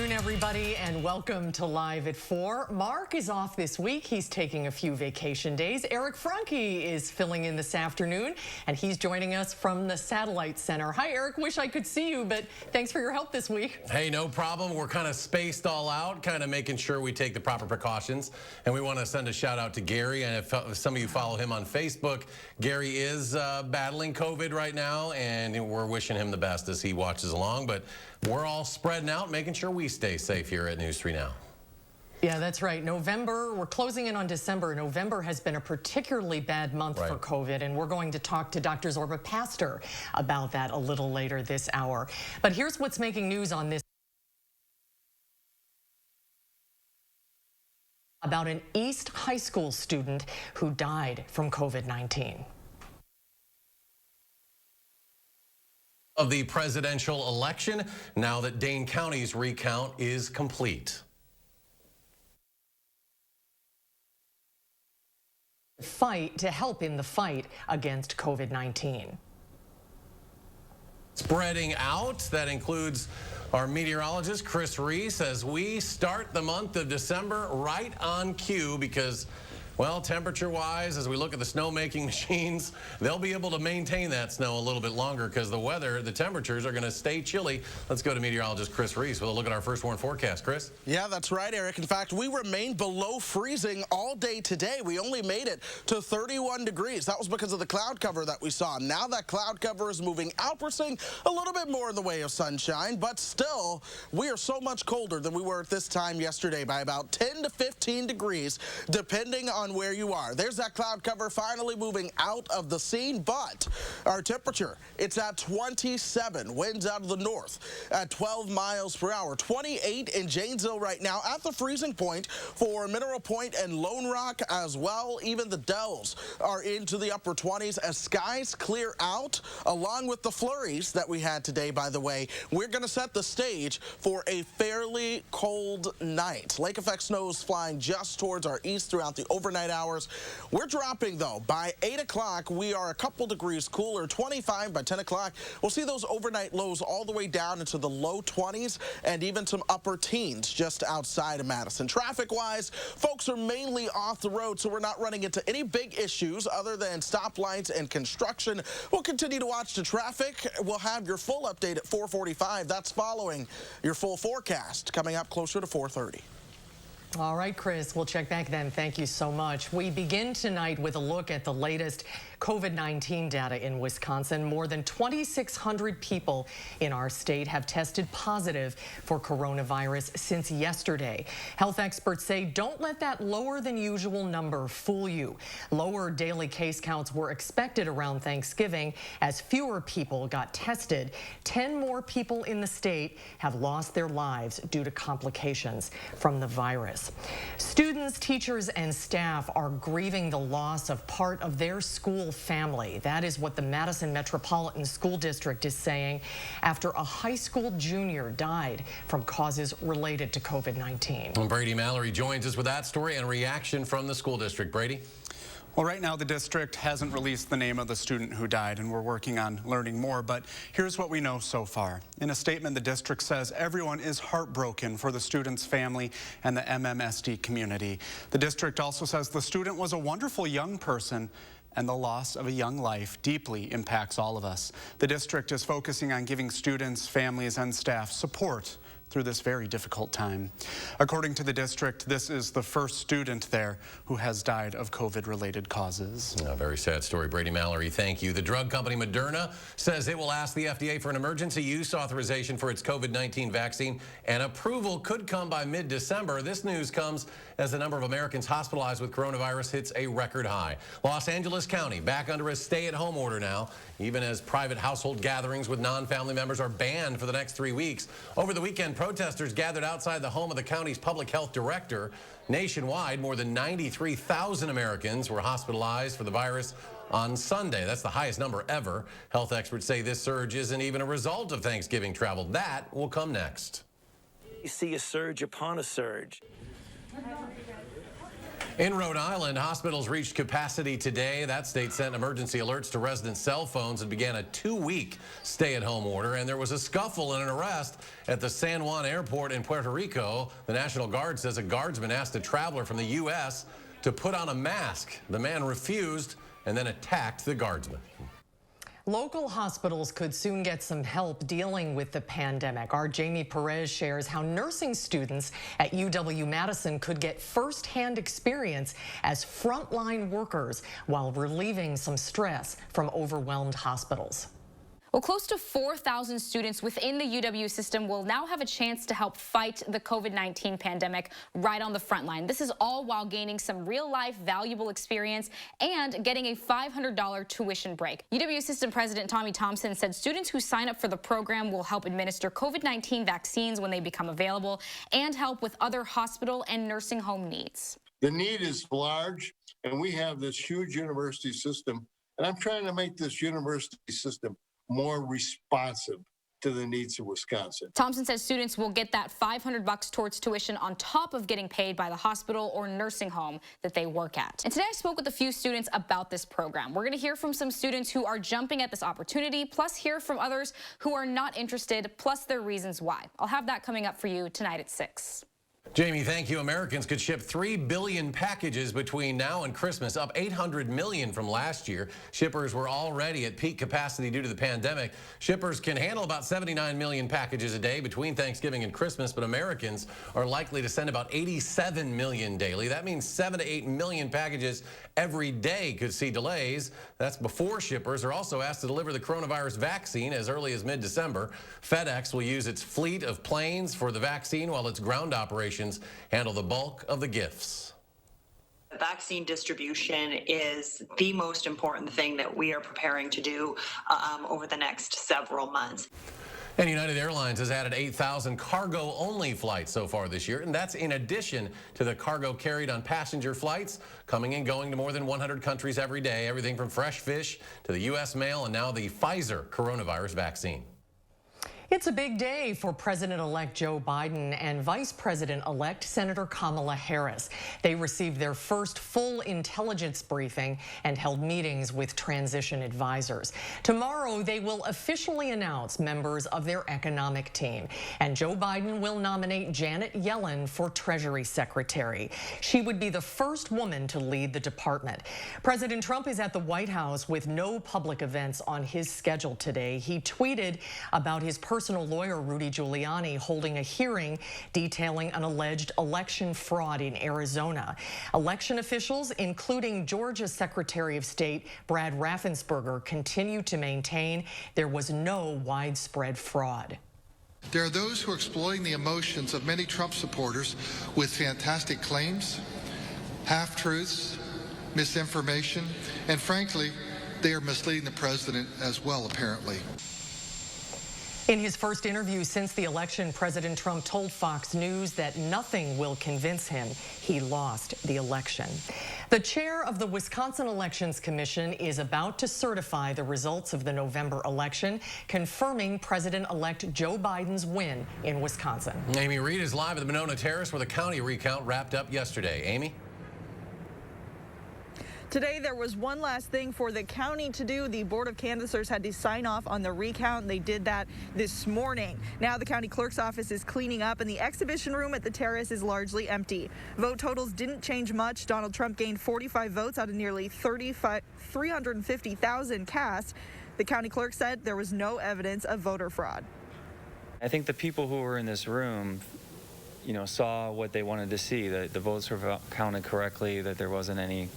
afternoon, everybody, and welcome to Live at 4. Mark is off this week. He's taking a few vacation days. Eric Franke is filling in this afternoon, and he's joining us from the Satellite Center. Hi, Eric. Wish I could see you, but thanks for your help this week. Hey, no problem. We're kind of spaced all out, kind of making sure we take the proper precautions. And we want to send a shout out to Gary. And if some of you follow him on Facebook, Gary is battling COVID right now, and we're wishing him the best as he watches along. But we're all spreading out, making sure we stay safe here at News 3 Now. Yeah, that's right. November, we're closing in on December. November has been a particularly bad month for COVID, and we're going to talk to Dr. Zorba Pastor about that a little later this hour. But here's what's making news on this. About an East High School student who died from COVID-19. Of the presidential election, now that Dane County's recount is complete. Fight to help in the fight against COVID-19. Spreading out, that includes our meteorologist, Chris Reese, as we start the month of December right on cue because, well, temperature-wise, as we look at the snow-making machines, they'll be able to maintain that snow a little bit longer because the temperatures are going to stay chilly. Let's go to meteorologist Chris Reese with a look at our first warn forecast. Chris? Yeah, that's right, Eric. In fact, we remained below freezing all day today. We only made it to 31 degrees. That was because of the cloud cover that we saw. Now that cloud cover is moving out. We're seeing a little bit more in the way of sunshine, but still, we are so much colder than we were at this time yesterday by about 10 to 15 degrees, depending on where you are. There's that cloud cover finally moving out of the scene, but our temperature, it's at 27. Winds out of the north at 12 miles per hour. 28 in Janesville right now at the freezing point for Mineral Point and Lone Rock as well. Even the Dells are into the upper 20s as skies clear out, along with the flurries that we had today, by the way. We're going to set the stage for a fairly cold night. Lake effect snow is flying just towards our east throughout the overnight hours. We're dropping, though. By 8 o'clock, we are a couple degrees cooler. 25 by 10 o'clock. We'll see those overnight lows all the way down into the low 20s and even some upper teens just outside of Madison. Traffic-wise, folks are mainly off the road, so we're not running into any big issues other than stoplights and construction. We'll continue to watch the traffic. We'll have your full update at 4:45. That's following your full forecast coming up closer to 4:30. All right, Chris, we'll check back then. Thank you so much. We begin tonight with a look at the latest COVID-19 data in Wisconsin. More than 2,600 people in our state have tested positive for coronavirus since yesterday. Health experts say don't let that lower than usual number fool you. Lower daily case counts were expected around Thanksgiving as fewer people got tested. 10 more people in the state have lost their lives due to complications from the virus. Students, teachers, and staff are grieving the loss of part of their school family. That is what the Madison Metropolitan School District is saying after a high school junior died from causes related to COVID-19. Brady Mallory joins us with that story and reaction from the school district. Brady? Well, right now the district hasn't released the name of the student who died, and we're working on learning more, but here's what we know so far. In a statement, the district says everyone is heartbroken for the student's family and the MMSD community. The district also says the student was a wonderful young person, and the loss of a young life deeply impacts all of us. The district is focusing on giving students, families, and staff support through this very difficult time. According to the district, this is the first student there who has died of COVID-related causes. A very sad story. Brady Mallory, thank you. The drug company Moderna says it will ask the FDA for an emergency use authorization for its COVID-19 vaccine, and approval could come by mid-December. This news comes as the number of Americans hospitalized with coronavirus hits a record high. Los Angeles County back under a stay-at-home order now, even as private household gatherings with non-family members are banned for the next 3 weeks. Over the weekend, protesters gathered outside the home of the county's public health director. Nationwide, more than 93,000 Americans were hospitalized for the virus on Sunday. That's the highest number ever. Health experts say this surge isn't even a result of Thanksgiving travel. That will come next. You see a surge upon a surge. In Rhode Island, hospitals reached capacity today. That state sent emergency alerts to residents' cell phones and began a 2-week stay-at-home order. And there was a scuffle and an arrest at the San Juan airport in Puerto Rico. The National Guard says a guardsman asked a traveler from the U.S. to put on a mask. The man refused and then attacked the guardsman. Local hospitals could soon get some help dealing with the pandemic. Our Jamie Perez shares how nursing students at UW-Madison could get firsthand experience as frontline workers while relieving some stress from overwhelmed hospitals. Well, close to 4,000 students within the UW system will now have a chance to help fight the COVID-19 pandemic right on the front line. This is all while gaining some real-life valuable experience and getting a $500 tuition break. UW system president Tommy Thompson said students who sign up for the program will help administer COVID-19 vaccines when they become available and help with other hospital and nursing home needs. The need is large, and we have this huge university system, and I'm trying to make this university system more responsive to the needs of Wisconsin. Thompson says students will get that $500 towards tuition on top of getting paid by the hospital or nursing home that they work at. And today I spoke with a few students about this program. We're going to hear from some students who are jumping at this opportunity, plus hear from others who are not interested, plus their reasons why. I'll have that coming up for you tonight at 6. Jamie, thank you. Americans could ship 3 billion packages between now and Christmas, up 800 million from last year. Shippers were already at peak capacity due to the pandemic. Shippers can handle about 79 million packages a day between Thanksgiving and Christmas, but Americans are likely to send about 87 million daily. That means 7 to 8 million packages every day could see delays. That's before shippers are also asked to deliver the coronavirus vaccine as early as mid-December. FedEx will use its fleet of planes for the vaccine while its ground operations handle the bulk of the gifts. Vaccine distribution is the most important thing that we are preparing to do over the next several months. And United Airlines has added 8,000 cargo-only flights so far this year, and that's in addition to the cargo carried on passenger flights, coming and going to more than 100 countries every day, everything from fresh fish to the U.S. mail and now the Pfizer coronavirus vaccine. It's a big day for President-elect Joe Biden and Vice President-elect Senator Kamala Harris. They received their first full intelligence briefing and held meetings with transition advisors. Tomorrow, they will officially announce members of their economic team. And Joe Biden will nominate Janet Yellen for Treasury Secretary. She would be the first woman to lead the department. President Trump is at the White House with no public events on his schedule today. He tweeted about his personal lawyer, Rudy Giuliani, holding a hearing detailing an alleged election fraud in Arizona. Election officials, including Georgia Secretary of State Brad Raffensperger, continue to maintain there was no widespread fraud. There are those who are exploiting the emotions of many Trump supporters with fantastic claims, half-truths, misinformation, and frankly, they are misleading the president as well, apparently. In his first interview since the election, President Trump told Fox News that nothing will convince him he lost the election. The chair of the Wisconsin Elections Commission is about to certify the results of the November election, confirming President-elect Joe Biden's win in Wisconsin. Amy Reed is live at the Monona Terrace where the county recount wrapped up yesterday. Amy? Today, there was one last thing for the county to do. The Board of Canvassers had to sign off on the recount. They did that this morning. Now the county clerk's office is cleaning up and the exhibition room at the terrace is largely empty. Vote totals didn't change much. Donald Trump gained 45 votes out of nearly 350,000 cast. The county clerk said there was no evidence of voter fraud. I think the people who were in this room, saw what they wanted to see, that the votes were counted correctly, that there wasn't anything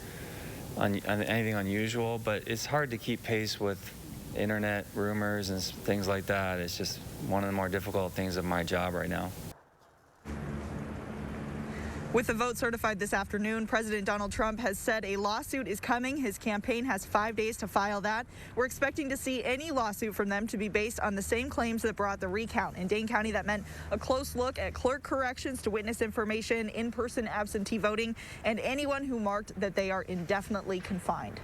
unusual, but it's hard to keep pace with internet rumors and things like that. It's just one of the more difficult things of my job right now. With the vote certified this afternoon, President Donald Trump has said a lawsuit is coming. His campaign has 5 days to file that. We're expecting to see any lawsuit from them to be based on the same claims that brought the recount. In Dane County, that meant a close look at clerk corrections to witness information, in-person absentee voting, and anyone who marked that they are indefinitely confined.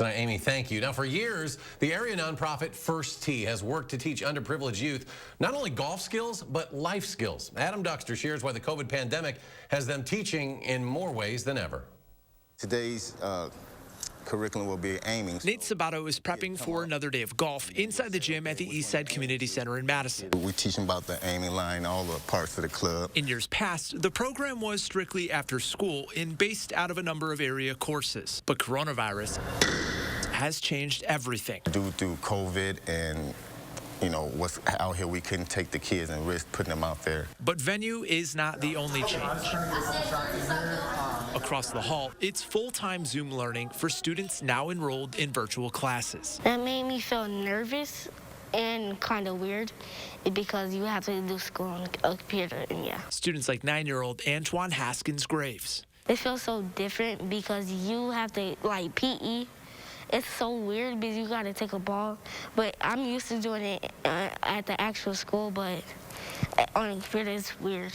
Amy, thank you. Now, for years, the area nonprofit First Tee has worked to teach underprivileged youth not only golf skills, but life skills. Adam Duxter shares why the COVID pandemic has them teaching in more ways than ever. Today's curriculum will be aiming. Nate Sabato is prepping for another day of golf inside the gym at the Eastside Community Center in Madison. We teach them about the aiming line, all the parts of the club. In years past, the program was strictly after school and based out of a number of area courses. But coronavirus has changed everything. Due to COVID and what's out here, we couldn't take the kids and risk putting them out there. But venue is not the only change. Across the hall, it's full-time Zoom learning for students now enrolled in virtual classes. That made me feel nervous and kind of weird because you have to do school on a computer, and yeah. Students like 9-year-old Antoine Haskins Graves. It feels so different because you have to, like, PE. It's so weird because you got to take a ball, but I'm used to doing it at the actual school, but on a computer it's weird.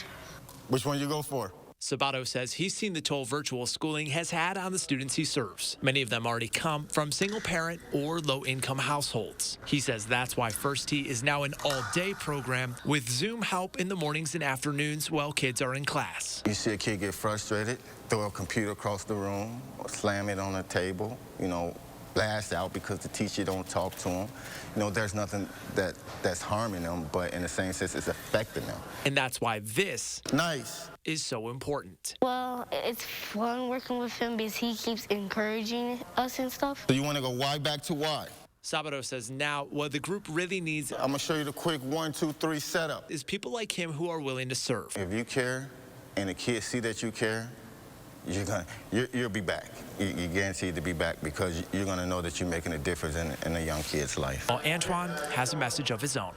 Which one you go for? Sabato says he's seen the toll virtual schooling has had on the students he serves. Many of them already come from single-parent or low-income households. He says that's why First Tee is now an all-day program with Zoom help in the mornings and afternoons while kids are in class. You see a kid get frustrated, throw a computer across the room, or slam it on a table, blast out because the teacher don't talk to them. There's nothing that's harming them, but in the same sense, it's affecting them. And that's why this is so important. Well, it's fun working with him because he keeps encouraging us and stuff. So you want to go why back to why? Sabato says now what the group really needs, I'm going to show you the quick 1, 2, 3 setup, is people like him who are willing to serve. If you care and the kids see that you care, you'll be back. You're guaranteed to be back because you're going to know that you're making a difference in a young kid's life. Well, Antoine has a message of his own.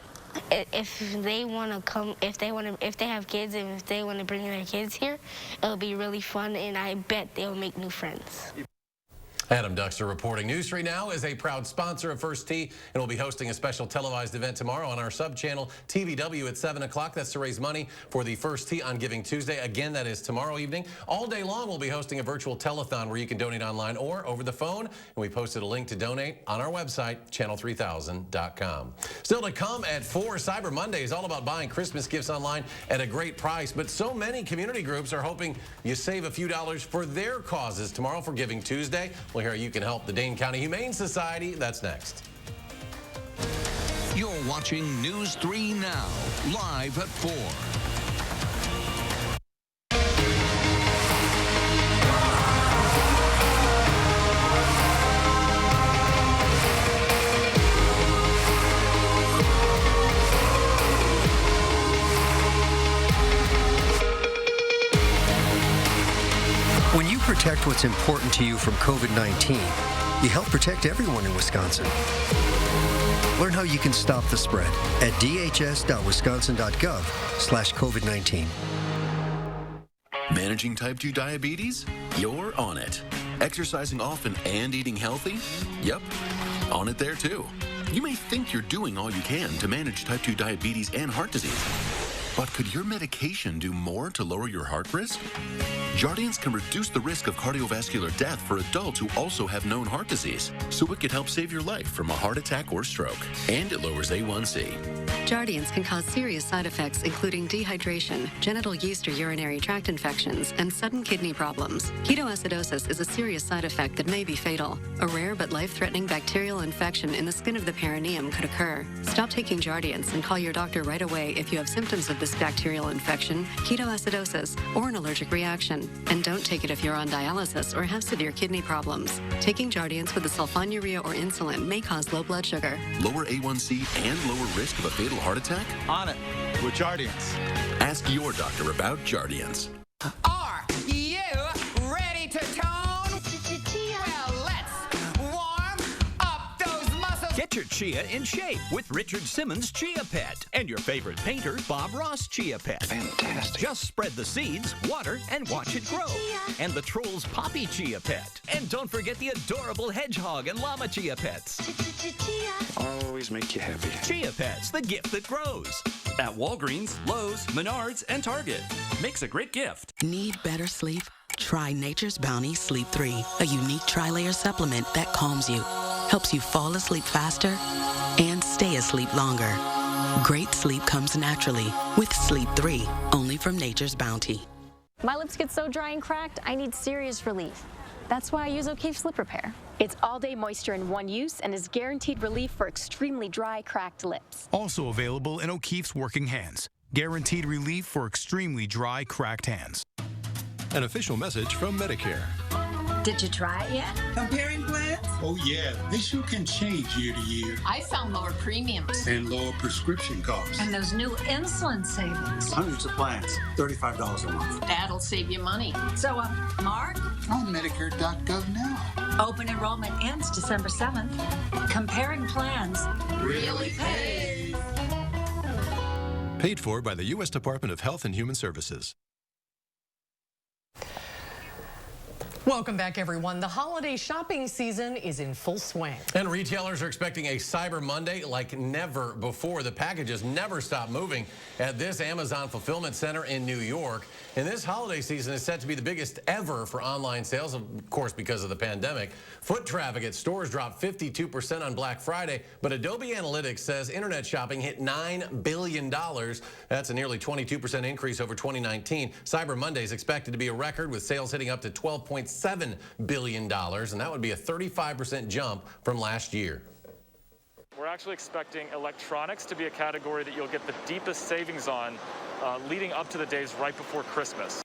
If they want to come, if they have kids and if they want to bring their kids here, it'll be really fun, and I bet they'll make new friends. Adam Duxter reporting. News 3 Now is a proud sponsor of First Tee and will be hosting a special televised event tomorrow on our sub-channel TVW at 7 o'clock. That's to raise money for the First Tee on Giving Tuesday. Again, that is tomorrow evening. All day long, we'll be hosting a virtual telethon where you can donate online or over the phone. And we posted a link to donate on our website, channel3000.com. Still to come at 4, Cyber Monday is all about buying Christmas gifts online at a great price. But so many community groups are hoping you save a few dollars for their causes tomorrow for Giving Tuesday. We'll hear how you can help the Dane County Humane Society. That's next. You're watching News 3 Now, live at 4. When you protect what's important to you from COVID-19, you help protect everyone in Wisconsin. Learn how you can stop the spread at dhs.wisconsin.gov/COVID-19. Managing type 2 diabetes? You're on it. Exercising often and eating healthy? Yep, on it there too. You may think you're doing all you can to manage type 2 diabetes and heart disease, but could your medication do more to lower your heart risk? Jardiance can reduce the risk of cardiovascular death for adults who also have known heart disease, so it could help save your life from a heart attack or stroke. And it lowers A1C. Jardiance can cause serious side effects, including dehydration, genital yeast or urinary tract infections, and sudden kidney problems. Ketoacidosis is a serious side effect that may be fatal. A rare but life-threatening bacterial infection in the skin of the perineum could occur. Stop taking Jardiance and call your doctor right away if you have symptoms of this bacterial infection, ketoacidosis, or an allergic reaction. And don't take it if you're on dialysis or have severe kidney problems. Taking Jardiance with the sulfonylurea or insulin may cause low blood sugar. Lower A1C and lower risk of a fatal heart attack? On it with Jardiance. Ask your doctor about Jardiance. Are you ready to tone? Well, let's warm up those muscles. Get your chia in shape with Richard Simmons Chia Pet and your favorite painter, Bob Ross Chia Pet. Fantastic. Just spread the seeds, water, and watch it grow. And the Trolls Poppy Chia Pet. And don't forget the adorable Hedgehog and Llama Chia Pets. Always make you happy. Chia Pets, the gift that grows. At Walgreens, Lowe's, Menards, and Target. Makes a great gift. Need better sleep? Try Nature's Bounty Sleep 3, a unique tri-layer supplement that calms you, helps you fall asleep faster, and stay asleep longer. Great sleep comes naturally with Sleep 3, only from Nature's Bounty. My lips get so dry and cracked, I need serious relief. That's why I use O'Keefe's Lip Repair. It's all-day moisture in one use and is guaranteed relief for extremely dry, cracked lips. Also available in O'Keefe's Working Hands. Guaranteed relief for extremely dry, cracked hands. An official message from Medicare. Did you try it yet? Comparing plans? Oh yeah, this you can change year to year. I found lower premiums. And lower prescription costs. And those new insulin savings. Hundreds of plans, $35 a month. That'll save you money. So, Mark? On Medicare.gov now. Open enrollment ends December 7th. Comparing plans really pays. Paid for by the U.S. Department of Health and Human Services. Welcome back, everyone. The holiday shopping season is in full swing. And retailers are expecting a Cyber Monday like never before. The packages never stop moving at this Amazon fulfillment center in New York. And this holiday season is set to be the biggest ever for online sales, of course, because of the pandemic. Foot traffic at stores dropped 52% on Black Friday, but Adobe Analytics says internet shopping hit $9 billion. That's a nearly 22% increase over 2019. Cyber Monday is expected to be a record, with sales hitting up to $12.7 billion, and that would be a 35% jump from last year. We're actually expecting electronics to be a category that you'll get the deepest savings on leading up to the days right before Christmas.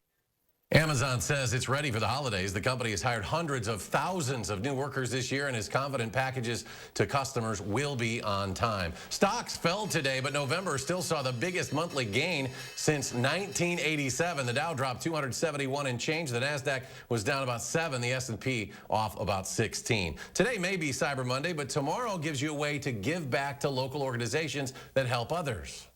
Amazon says it's ready for the holidays. The company has hired hundreds of thousands of new workers this year and is confident packages to customers will be on time. Stocks fell today, but November still saw the biggest monthly gain since 1987. The Dow dropped 271 and change. The Nasdaq was down about 7. The S&P off about 16. Today may be Cyber Monday, but tomorrow gives you a way to give back to local organizations that help others.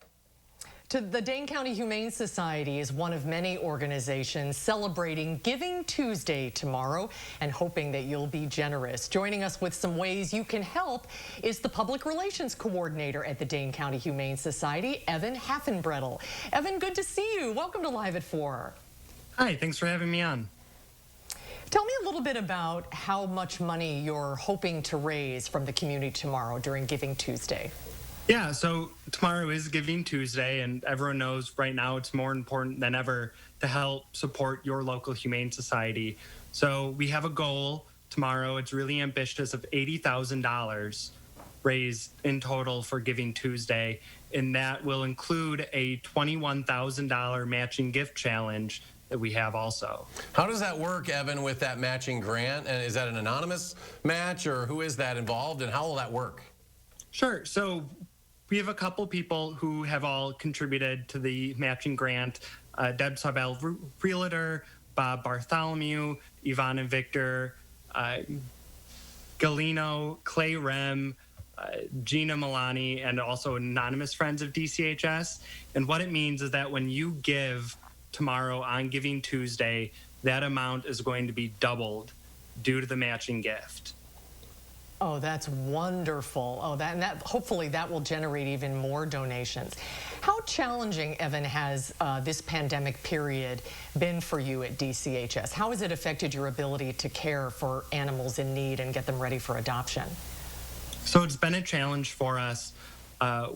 The Dane County Humane Society is one of many organizations celebrating Giving Tuesday tomorrow and hoping that you'll be generous. Joining us with some ways you can help is the Public Relations Coordinator at the Dane County Humane Society, Evan Haffenbrettel. Evan, good to see you. Welcome to Live at 4. Hi, thanks for having me on. Tell me a little bit about how much money you're hoping to raise from the community tomorrow during Giving Tuesday. Yeah, so tomorrow is Giving Tuesday, and everyone knows right now it's more important than ever to help support your local Humane Society. So we have a goal tomorrow. It's really ambitious, of $80,000 raised in total for Giving Tuesday, and that will include a $21,000 matching gift challenge that we have also. How does that work, Evan, with that matching grant? And is that an anonymous match, or who is that involved, and how will that work? Sure. So we have a couple people who have all contributed to the matching grant. Deb Sabel, Realtor, Bob Bartholomew, Yvonne and Victor, Galino, Clay Rem, Gina Milani, and also anonymous friends of DCHS. And what it means is that when you give tomorrow on Giving Tuesday, that amount is going to be doubled due to the matching gift. Oh, that's wonderful. Oh, hopefully that will generate even more donations. How challenging, Evan, has this pandemic period been for you at DCHS? How has it affected your ability to care for animals in need and get them ready for adoption? So it's been a challenge for us.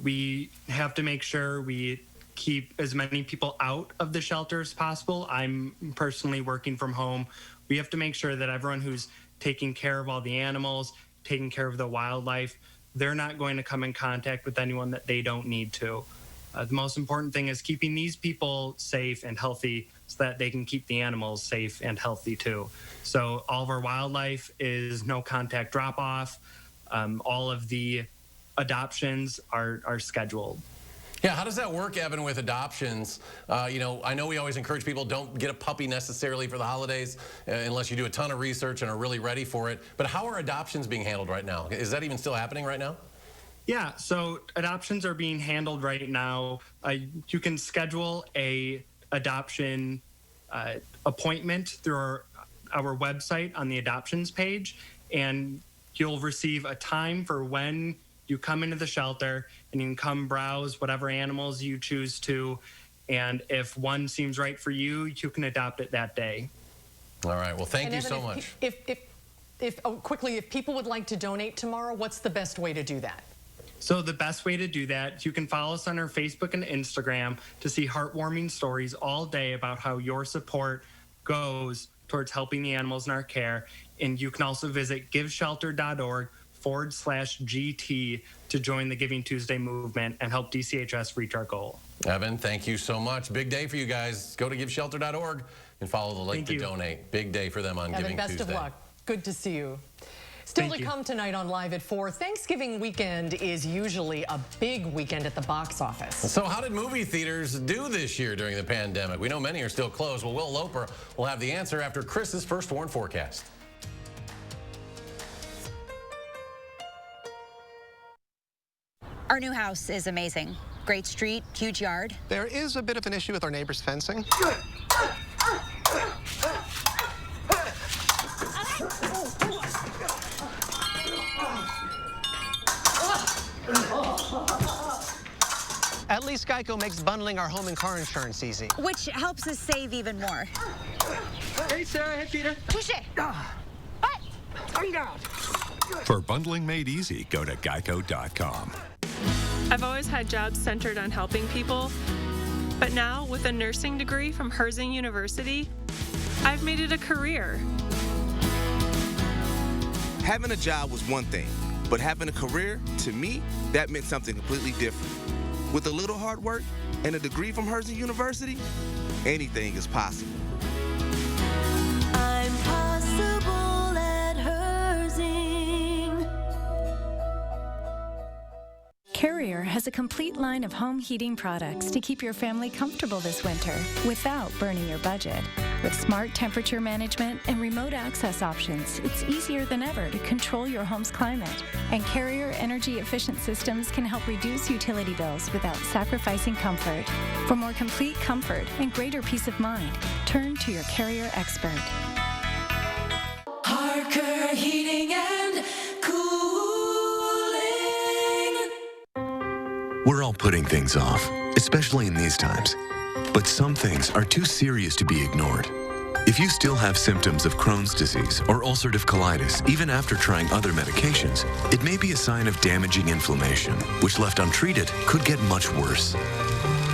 We have to make sure we keep as many people out of the shelter as possible. I'm personally working from home. We have to make sure that everyone who's taking care of all the animals, taking care of the wildlife, they're not going to come in contact with anyone that they don't need to. The most important thing is keeping these people safe and healthy so that they can keep the animals safe and healthy too. So all of our wildlife is no contact drop off. All of the adoptions are scheduled. Yeah, how does that work, Evan, with adoptions? I know we always encourage people, don't get a puppy necessarily for the holidays unless you do a ton of research and are really ready for it. But how are adoptions being handled right now? Is that even still happening right now? Yeah, so adoptions are being handled right now. You can schedule a adoption appointment through our website on the adoptions page, and you'll receive a time for when you come into the shelter, and you can come browse whatever animals you choose to. And if one seems right for you, you can adopt it that day. All right. Well, thank And you Evan, so much. Quickly, if people would like to donate tomorrow, what's the best way to do that? So the best way to do that, you can follow us on our Facebook and Instagram to see heartwarming stories all day about how your support goes towards helping the animals in our care. And you can also visit giveshelter.org/GT to join the Giving Tuesday movement and help DCHS reach our goal. Evan, thank you so much. Big day for you guys. Go to giveshelter.org and follow the link to donate. Big day for them on Giving Tuesday. Evan, best of luck. Good to see you. Still to come tonight on Live at 4, Thanksgiving weekend is usually a big weekend at the box office. So how did movie theaters do this year during the pandemic? We know many are still closed. Well, Will Loper will have the answer after Chris's First Warn forecast. Our new house is amazing. Great street, huge yard. There is a bit of an issue with our neighbor's fencing. At least GEICO makes bundling our home and car insurance easy. Which helps us save even more. Hey, Sarah. Hey, Peter. Push it. What? Tongue out. For bundling made easy, go to geico.com. I've always had jobs centered on helping people, but now with a nursing degree from HERZING University, I've made it a career. Having a job was one thing, but having a career, to me, that meant something completely different. With a little hard work and a degree from HERZING University, anything is possible. I'm possible at HERZING. Carrier has a complete line of home heating products to keep your family comfortable this winter without burning your budget. With smart temperature management and remote access options, it's easier than ever to control your home's climate. And Carrier energy-efficient systems can help reduce utility bills without sacrificing comfort. For more complete comfort and greater peace of mind, turn to your Carrier expert. HARKER Heating and Cooling. We're all putting things off, especially in these times. But some things are too serious to be ignored. If you still have symptoms of Crohn's disease or ulcerative colitis, even after trying other medications, it may be a sign of damaging inflammation, which left untreated could get much worse.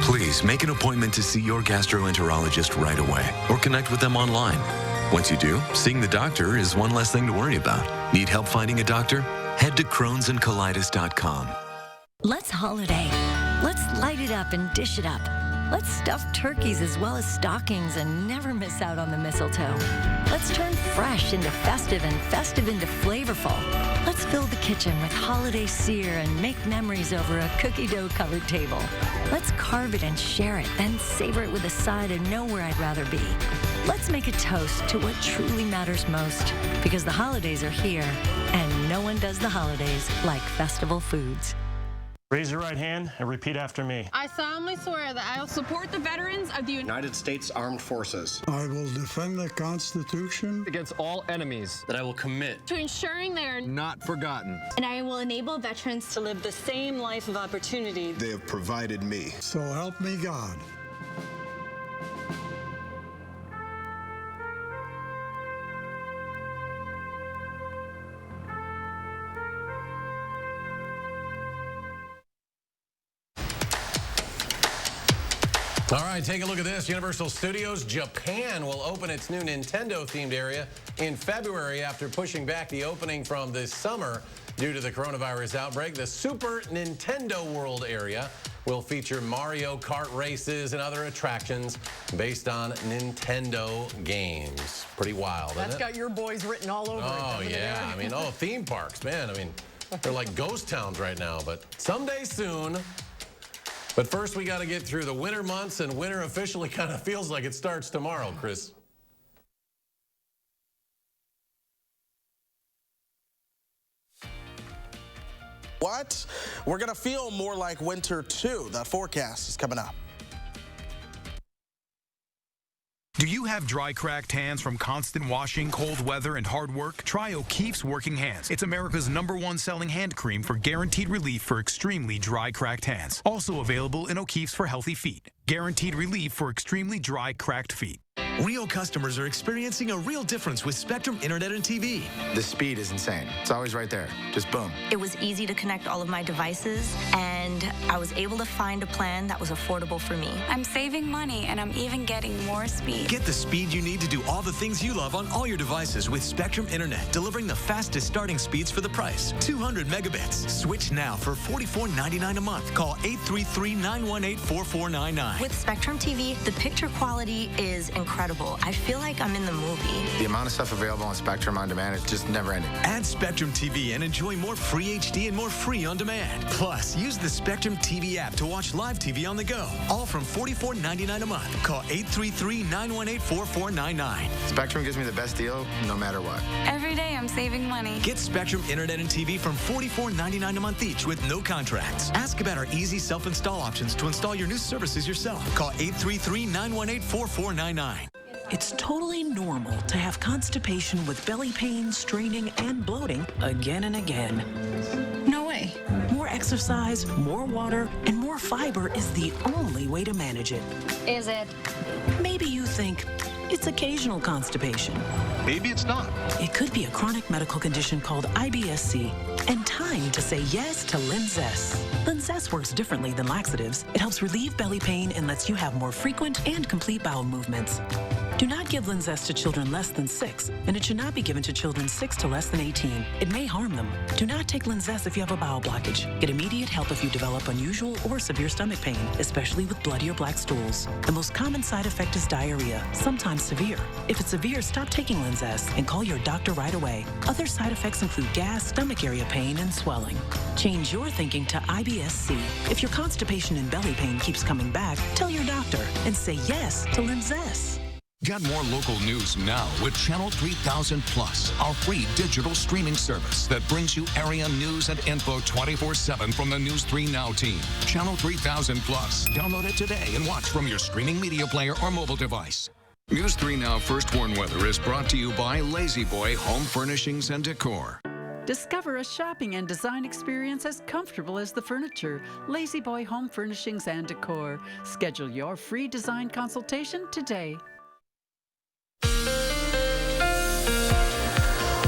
Please make an appointment to see your gastroenterologist right away or connect with them online. Once you do, seeing the doctor is one less thing to worry about. Need help finding a doctor? Head to crohnsandcolitis.com. Let's holiday. Let's light it up and dish it up. Let's stuff turkeys as well as stockings and never miss out on the mistletoe. Let's turn fresh into festive and festive into flavorful. Let's fill the kitchen with holiday sear and make memories over a cookie dough covered table. Let's carve it and share it, then savor it with a side and know where I'd rather be. Let's make a toast to what truly matters most, because the holidays are here, and no one does the holidays like Festival Foods. Raise your right hand and repeat after me. I solemnly swear that I will support the veterans of the United States Armed Forces. I will defend the Constitution Against all enemies. That I will commit. to ensuring they are Not forgotten. and I will enable veterans to live the same life of opportunity. they have provided me. So help me God. All right, take a look at this. Universal Studios Japan will open its new Nintendo-themed area in February after pushing back the opening from this summer due to the coronavirus outbreak. The Super Nintendo World area will feature Mario Kart races and other attractions based on Nintendo games. Pretty wild, isn't it? That's got your boys written all over it. Oh, yeah. I mean, theme parks, man. I mean, they're like ghost towns right now, but someday soon. But first, we got to get through the winter months, and winter officially kind of feels like it starts tomorrow, Chris. What? We're going to feel more like winter, too. That forecast is coming up. Do you have dry, cracked hands from constant washing, cold weather, and hard work? Try O'Keefe's Working Hands. It's America's #1 selling hand cream for guaranteed relief for extremely dry, cracked hands. Also available in O'Keefe's for healthy feet. Guaranteed relief for extremely dry, cracked feet. Real customers are experiencing a real difference with Spectrum Internet and TV. The speed is insane. It's always right there. Just boom. It was easy to connect all of my devices, and I was able to find a plan that was affordable for me. I'm saving money, and I'm even getting more speed. Get the speed you need to do all the things you love on all your devices with Spectrum Internet, delivering the fastest starting speeds for the price. 200 megabits. Switch now for $44.99 a month. Call 833-918-4499. With Spectrum TV, the picture quality is incredible. I feel like I'm in the movie. The amount of stuff available on Spectrum On Demand is just never ending. Add Spectrum TV and enjoy more free HD and more free on demand. Plus, use the Spectrum TV app to watch live TV on the go. All from $44.99 a month. Call 833-918-4499. Spectrum gives me the best deal no matter what. Every day I'm saving money. Get Spectrum Internet and TV from $44.99 a month each with no contracts. Ask about our easy self-install options to install your new services yourself. Call 833-918-4499. It's totally normal to have constipation with belly pain, straining, and bloating again and again. No way. More exercise, more water, and more fiber is the only way to manage it. Is it? Maybe you think it's occasional constipation. Maybe it's not. It could be a chronic medical condition called IBS-C, and time to say yes to Linzess. Linzess works differently than laxatives. It helps relieve belly pain and lets you have more frequent and complete bowel movements. Do not give Linzess to children less than 6, and it should not be given to children 6 to less than 18. It may harm them. Do not take Linzess if you have a bowel blockage. Get immediate help if you develop unusual or severe stomach pain, especially with bloody or black stools. The most common side effect is diarrhea, sometimes severe. If it's severe, stop taking Linzess and call your doctor right away. Other side effects include gas, stomach area pain, and swelling. Change your thinking to IBS-C. If your constipation and belly pain keeps coming back, tell your doctor and say yes to Linzess. Get more local news now with Channel 3000 Plus, our free digital streaming service that brings you area news and info 24/7 from the News 3 Now team. Channel 3000 Plus. Download it today and watch from your streaming media player or mobile device. News 3 Now First Warn Weather is brought to you by Lazy Boy Home Furnishings and Decor. Discover a shopping and design experience as comfortable as the furniture. Lazy Boy Home Furnishings and Decor. Schedule your free design consultation today.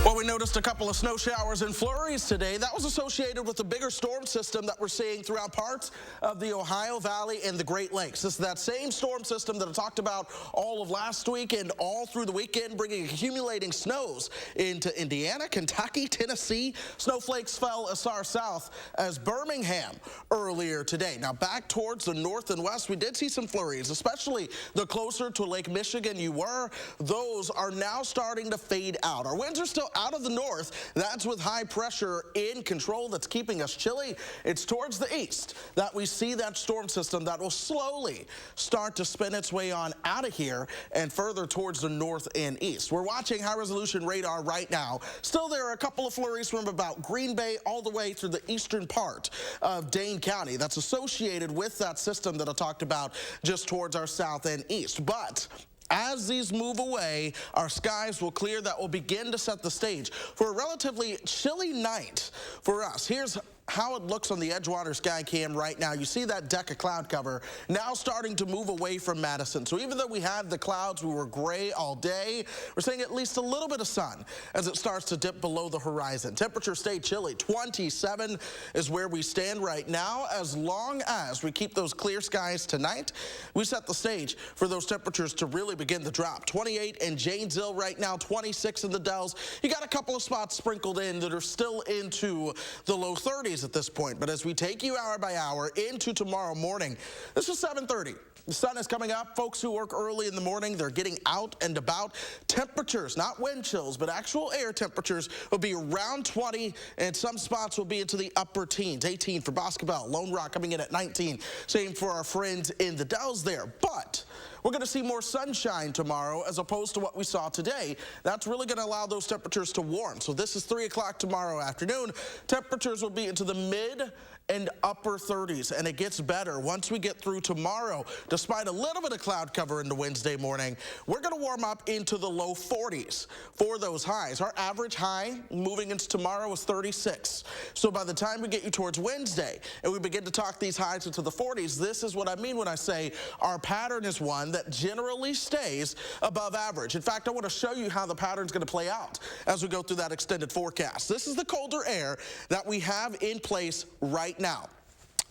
Well, we noticed a couple of snow showers and flurries today. That was associated with the bigger storm system that we're seeing throughout parts of the Ohio Valley and the Great Lakes. This is that same storm system that I talked about all of last week and all through the weekend, bringing accumulating snows into Indiana, Kentucky, Tennessee. Snowflakes fell as far south as Birmingham earlier today. Now, back towards the north and west, we did see some flurries, especially the closer to Lake Michigan you were. Those are now starting to fade out. Our winds are still out of the north. That's with high pressure in control that's keeping us chilly. It's towards the east that we see that storm system that will slowly start to spin its way on out of here and further towards the north and east. We're watching high resolution radar right now. Still, there are a couple of flurries from about Green Bay all the way through the eastern part of Dane County. That's associated with that system that I talked about just towards our south and east. But as these move away, our skies will clear. That will begin to set the stage for a relatively chilly night for us. Here's how it looks on the Edgewater sky cam right now. You see that deck of cloud cover now starting to move away from Madison. So even though we had the clouds, we were gray all day, we're seeing at least a little bit of sun as it starts to dip below the horizon. Temperatures stay chilly. 27 is where we stand right now. As long as we keep those clear skies tonight, we set the stage for those temperatures to really begin to drop. 28 in Janesville right now, 26 in the Dells. You got a couple of spots sprinkled in that are still into the low 30s at this point. But as we take you hour by hour into tomorrow morning, this is 7:30. The sun is coming up. Folks who work early in the morning, they're getting out and about. Temperatures, not wind chills, but actual air temperatures will be around 20, and some spots will be into the upper teens. 18 for Boscobel, Lone Rock coming in at 19. Same for our friends in the Dells there. But we're going to see more sunshine tomorrow as opposed to what we saw today. That's really going to allow those temperatures to warm. So this is 3 o'clock tomorrow afternoon. Temperatures will be into the mid and upper 30s, and it gets better once we get through tomorrow. Despite a little bit of cloud cover into Wednesday morning, we're going to warm up into the low 40s for those highs. Our average high moving into tomorrow is 36. So by the time we get you towards Wednesday and we begin to talk these highs into the 40s, this is what I mean when I say our pattern is one one that generally stays above average. In fact, I want to show you how the pattern's going to play out as we go through that extended forecast. This is the colder air that we have in place right now.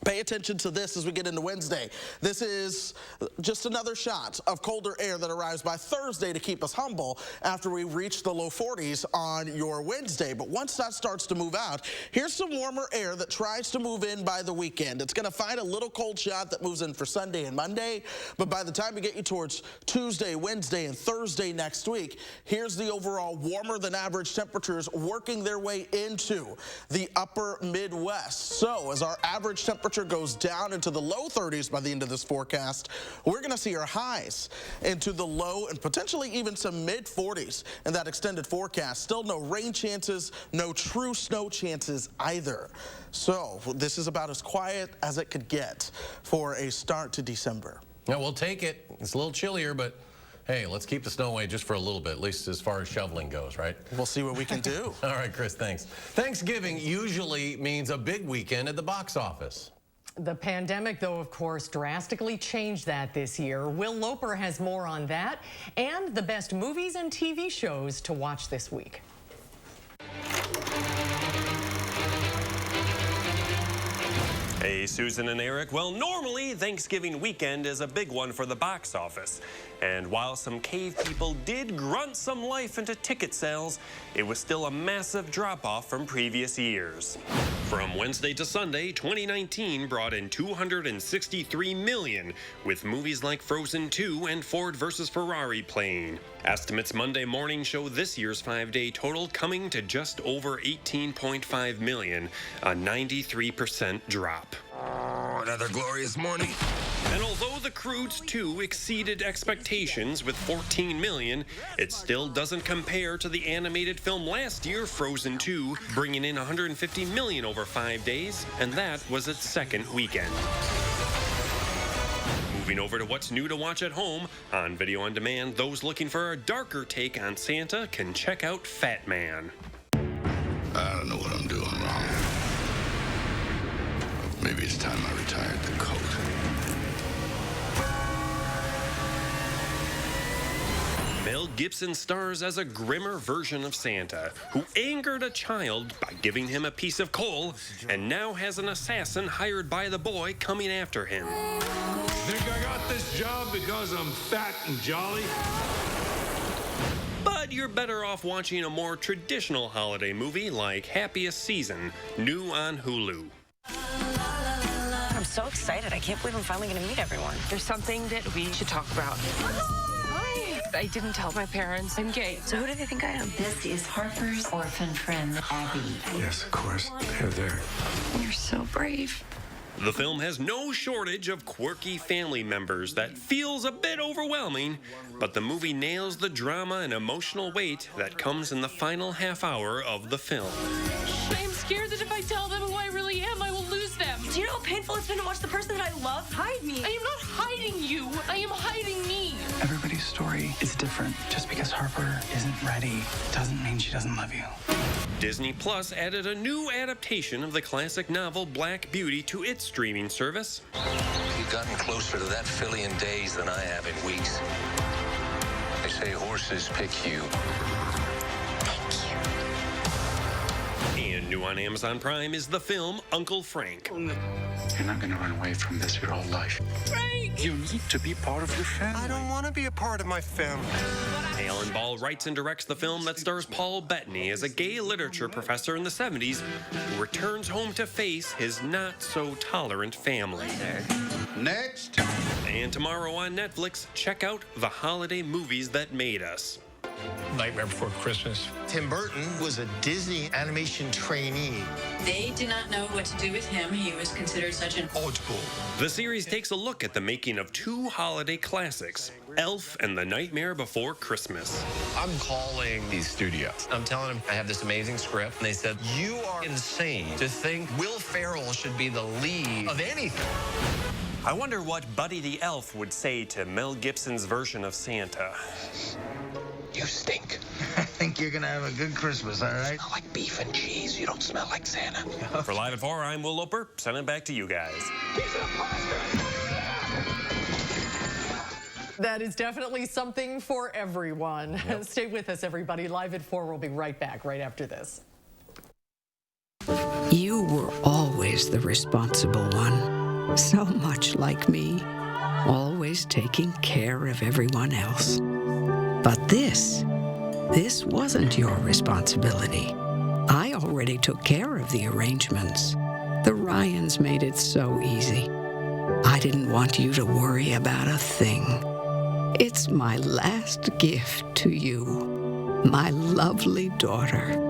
Pay attention to this as we get into Wednesday. This is just another shot of colder air that arrives by Thursday to keep us humble after we reach the low 40s on your Wednesday. But once that starts to move out, here's some warmer air that tries to move in by the weekend. It's going to find a little cold shot that moves in for Sunday and Monday. But by the time we get you towards Tuesday, Wednesday, and Thursday next week, here's the overall warmer than average temperatures working their way into the upper Midwest. So as our average temperature goes down into the low 30s by the end of this forecast, we're going to see our highs into the low and potentially even some mid 40s in that extended forecast. Still no rain chances, no true snow chances either. So this is about as quiet as it could get for a start to December. Yeah, we'll take it. It's a little chillier, but hey, let's keep the snow away just for a little bit, at least as far as shoveling goes, right? We'll see what we can do. All right, Chris, thanks. Thanksgiving usually means a big weekend at the box office. The pandemic, though, of course, drastically changed that this year. Will Loper has more on that and the best movies and TV shows to watch this week. Hey, Susan and Eric. Well, normally Thanksgiving weekend is a big one for the box office. And while some cave people did grunt some life into ticket sales, it was still a massive drop-off from previous years. From Wednesday to Sunday, 2019 brought in $263 million, with movies like Frozen 2 and Ford vs. Ferrari playing. Estimates Monday morning show this year's 5-day total coming to just over $18.5 million, a 93% drop. Oh, another glorious morning. And although The Croods 2 exceeded expectations with $14 million, it still doesn't compare to the animated film last year, Frozen 2, bringing in $150 million over 5 days, and that was its second weekend. Moving over to what's new to watch at home, on video on demand, those looking for a darker take on Santa can check out Fat Man. I don't know what I'm doing wrong. Maybe it's time I retired the coat. Mel Gibson stars as a grimmer version of Santa who angered a child by giving him a piece of coal and now has an assassin hired by the boy coming after him. Think I got this job because I'm fat and jolly? But you're better off watching a more traditional holiday movie like Happiest Season, new on Hulu. I'm so excited. I can't believe I'm finally going to meet everyone. There's something that we should talk about. Hi. I didn't tell my parents I'm gay. So who do they think I am? This is Harker's orphan friend, Abby. Yes, of course. They're there. You're so brave. The film has no shortage of quirky family members that feels a bit overwhelming, but the movie nails the drama and emotional weight that comes in the final half hour of the film. I am scared that if I tell them who I really am, I will lose them. Do you know how painful it's been to watch the person that I love hide me? I am not hiding you. I am hiding me. Everybody's story is different. Just because Harper isn't ready doesn't mean she doesn't love you. Disney Plus added a new adaptation of the classic novel Black Beauty to its streaming service. You've gotten closer to that filly in days than I have in weeks. They say horses pick you. And new on Amazon Prime is the film Uncle Frank. You're not going to run away from this your whole life. Frank! You need to be part of your family. I don't want to be a part of my family. Alan Ball writes and directs the film that stars Paul Bettany as a gay literature professor in the 70s who returns home to face his not-so-tolerant family. Next. And tomorrow on Netflix, check out The Holiday Movies That Made Us. Nightmare Before Christmas. Tim Burton was a Disney animation trainee. They did not know what to do with him. He was considered such an oddball. The series takes a look at the making of two holiday classics, Elf and The Nightmare Before Christmas. I'm calling these studios. I'm telling them I have this amazing script, and they said, you are insane to think Will Ferrell should be the lead of anything. I wonder what Buddy the Elf would say to Mel Gibson's version of Santa. You stink. I think you're going to have a good Christmas, all right? You smell like beef and cheese. You don't smell like Santa. For Live at 4, I'm Will Loper. Send it back to you guys. That is definitely something for everyone. Yep. Stay with us, everybody. Live at 4. We'll be right back right after this. You were always the responsible one, so much like me, always taking care of everyone else. But this wasn't your responsibility. I already took care of the arrangements. The Ryans made it so easy. I didn't want you to worry about a thing. It's my last gift to you, my lovely daughter.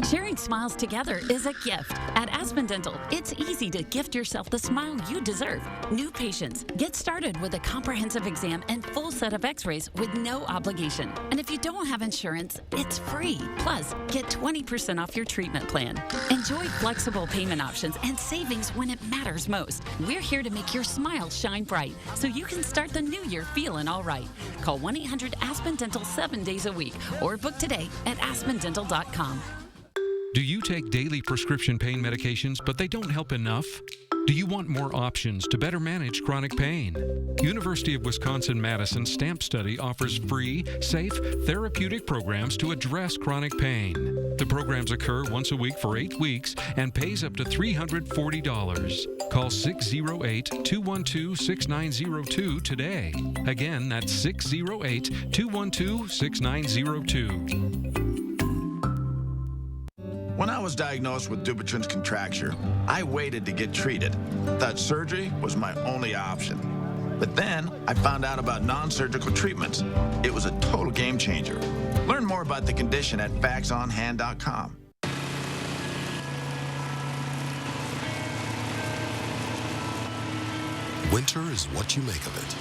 Sharing smiles together is a gift. At Aspen Dental, it's easy to gift yourself the smile you deserve. New patients, get started with a comprehensive exam and full set of x-rays with no obligation. And if you don't have insurance, it's free. Plus, get 20% off your treatment plan. Enjoy flexible payment options and savings when it matters most. We're here to make your smile shine bright so you can start the new year feeling all right. Call 1-800-ASPEN-DENTAL 7 days a week or book today at aspendental.com. Do you take daily prescription pain medications, but they don't help enough? Do you want more options to better manage chronic pain? University of Wisconsin-Madison STAMP Study offers free, safe, therapeutic programs to address chronic pain. The programs occur once a week for 8 weeks and pays up to $340. Call 608-212-6902 today. Again, that's 608-212-6902. When I was diagnosed with Dupuytren's contracture, I waited to get treated. Thought surgery was my only option. But then I found out about non-surgical treatments. It was a total game changer. Learn more about the condition at factsonhand.com. Winter is what you make of it.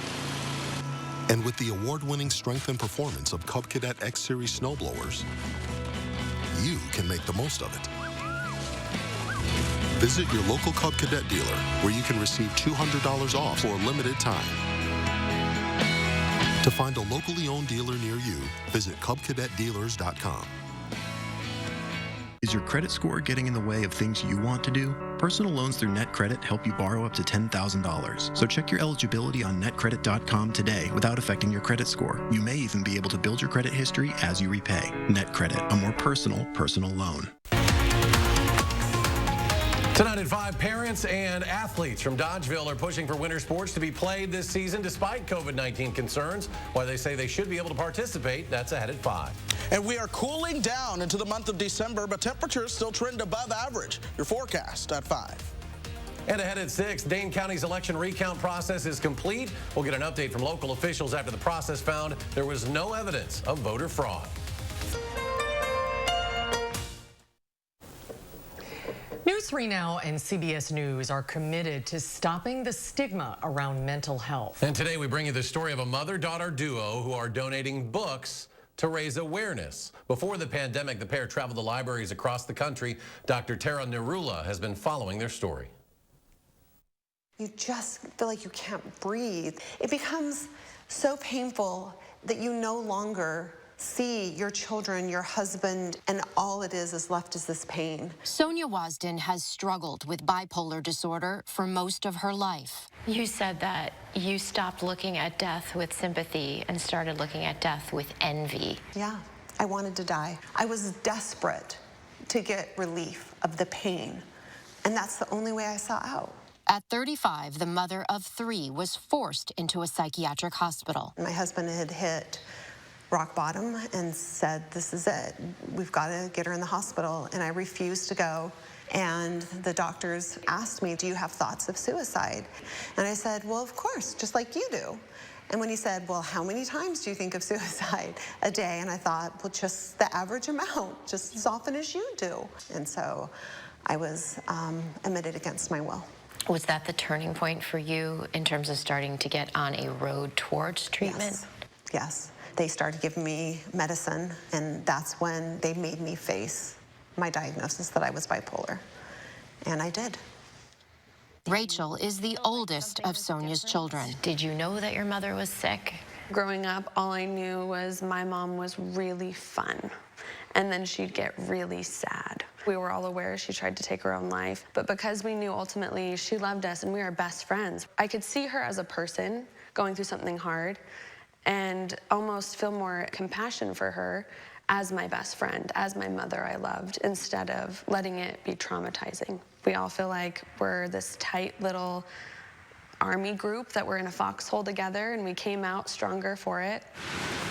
And with the award-winning strength and performance of Cub Cadet X-Series snowblowers, you can make the most of it. Visit your local Cub Cadet dealer where you can receive $200 off for a limited time. To find a locally owned dealer near you, visit cubcadetdealers.com. Is your credit score getting in the way of things you want to do? Personal loans through NetCredit help you borrow up to $10,000. So check your eligibility on netcredit.com today without affecting your credit score. You may even be able to build your credit history as you repay. NetCredit, a more personal loan. Tonight at 5, parents and athletes from Dodgeville are pushing for winter sports to be played this season despite COVID-19 concerns. While they say they should be able to participate, that's ahead at 5. And we are cooling down into the month of December, but temperatures still trend above average. Your forecast at 5. And ahead at 6, Dane County's election recount process is complete. We'll get an update from local officials after the process found there was no evidence of voter fraud. News 3 Now and CBS News are committed to stopping the stigma around mental health. And today we bring you the story of a mother-daughter duo who are donating books to raise awareness. Before the pandemic, the pair traveled to libraries across the country. Dr. Tara Nerula has been following their story. You just feel like you can't breathe. It becomes so painful that you no longer see your children, your husband, and all it is left is this pain. Sonia Wasden has struggled with bipolar disorder for most of her life. You said that you stopped looking at death with sympathy and started looking at death with envy. Yeah, I wanted to die. I was desperate to get relief of the pain, and that's the only way I saw out. At 35, the mother of 3 was forced into a psychiatric hospital. My husband had hit rock bottom and said, this is it. We've got to get her in the hospital. And I refused to go. And the doctors asked me, do you have thoughts of suicide? And I said, well, of course, just like you do. And when he said, well, how many times do you think of suicide a day? And I thought, well, just the average amount, just as often as you do. And so I was admitted against my will. Was that the turning point for you in terms of starting to get on a road towards treatment? Yes. Yes. They started giving me medicine, and that's when they made me face my diagnosis that I was bipolar. And I did. Rachel is the oldest of Sonia's children. Did you know that your mother was sick? Growing up, all I knew was my mom was really fun, and then she'd get really sad. We were all aware she tried to take her own life, but because we knew ultimately she loved us and we were best friends, I could see her as a person going through something hard, and almost feel more compassion for her as my best friend, as my mother I loved, instead of letting it be traumatizing. We all feel like we're this tight little army group, that we're in a foxhole together, and we came out stronger for it.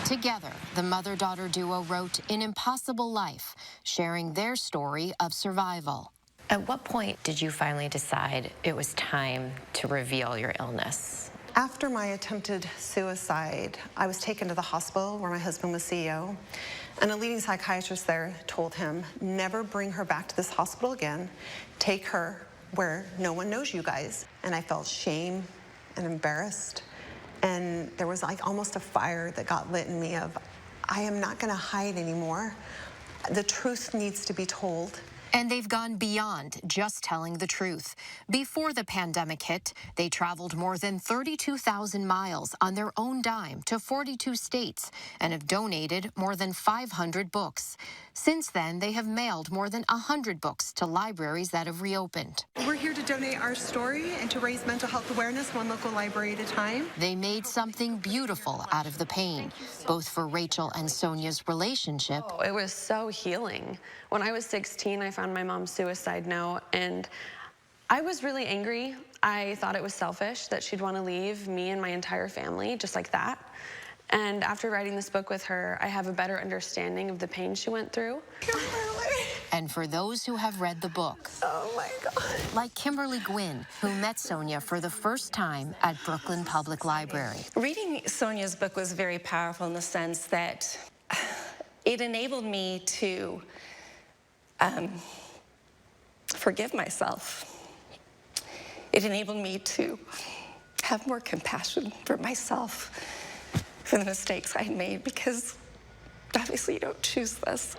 Together, the mother-daughter duo wrote An Impossible Life, sharing their story of survival. At what point did you finally decide it was time to reveal your illness? After my attempted suicide, I was taken to the hospital where my husband was CEO, and a leading psychiatrist there told him, never bring her back to this hospital again. Take her where no one knows you guys. And I felt shame and embarrassed. And there was like almost a fire that got lit in me of, I am not gonna hide anymore. The truth needs to be told. And they've gone beyond just telling the truth. Before the pandemic hit, they traveled more than 32,000 miles on their own dime to 42 states and have donated more than 500 books. Since then, they have mailed more than 100 books to libraries that have reopened. We're here to donate our story and to raise mental health awareness, one local library at a time. They made something beautiful out of the pain, both for Rachel and Sonia's relationship. Oh, it was so healing. When I was 16, I found my mom's suicide note, and I was really angry. I thought it was selfish that she'd want to leave me and my entire family just like that. And after writing this book with her, I have a better understanding of the pain she went through. And for those who have read the book, oh my God, like Kimberly Gwynn, who met Sonia for the first time at Brooklyn Public Library. Reading Sonia's book was very powerful in the sense that it enabled me to forgive myself. It enabled me to have more compassion for myself, for the mistakes I made, because obviously you don't choose this.